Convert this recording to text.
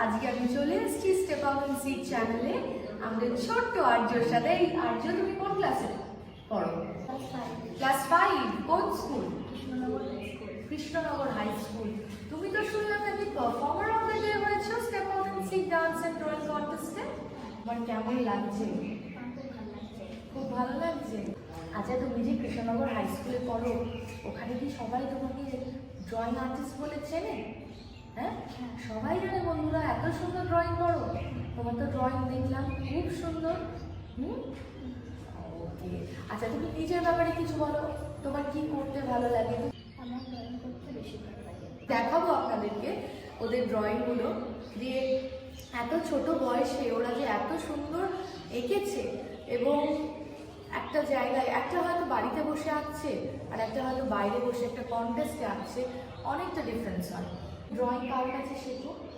আজকে আমি চলে এসেছি স্টেপ আউট এন্ড সিট চ্যানেলে আমাদের ছোট্ট আর্যর সাথে। এই আর্য, তুমি কোন ক্লাসে পড়ো? ক্লাস 5। কোন স্কুল? Krishnanagar high school. তুমি তো শুনলাম নাকি পারফর্মার অফ দ্য ডে হয়েছো step out and sit dance and drawing কন্টেস্টে। তোমার কেমন লাগছে? খুব ভালো লাগছে। আচ্ছা, তুমি যে কৃষ্ণনগর হাই স্কুলে পড়ো, ওখানে কি সবাই তোমাকে ড্রয়িং আর্টিস্ট বলে চেনে? হ্যাঁ, সবাই জানে বন্ধুরা এত সুন্দর ড্রয়িং করো। তোমার তো ড্রয়িং দেখলাম, খুব সুন্দর। ওকে, আচ্ছা তুমি নিজের ব্যাপারে কিছু বলো, তোমার কি করতে ভালো লাগে? আমার ড্রয়িং করতে বেশি ভালো লাগে। দেখাবো আপনাদেরকে ওদের ড্রয়িংগুলো, যে এত ছোট বয়সে ওরা যে এত সুন্দর এঁকেছে, এবং একটা জায়গায়, একটা হয়তো বাড়িতে বসে আঁকছে আর একটা হয়তো বাইরে বসে একটা কন্টেস্টে আঁকছে, অনেকটা ডিফারেন্স হয়। ড্রয়িং কার কাছে শেখো?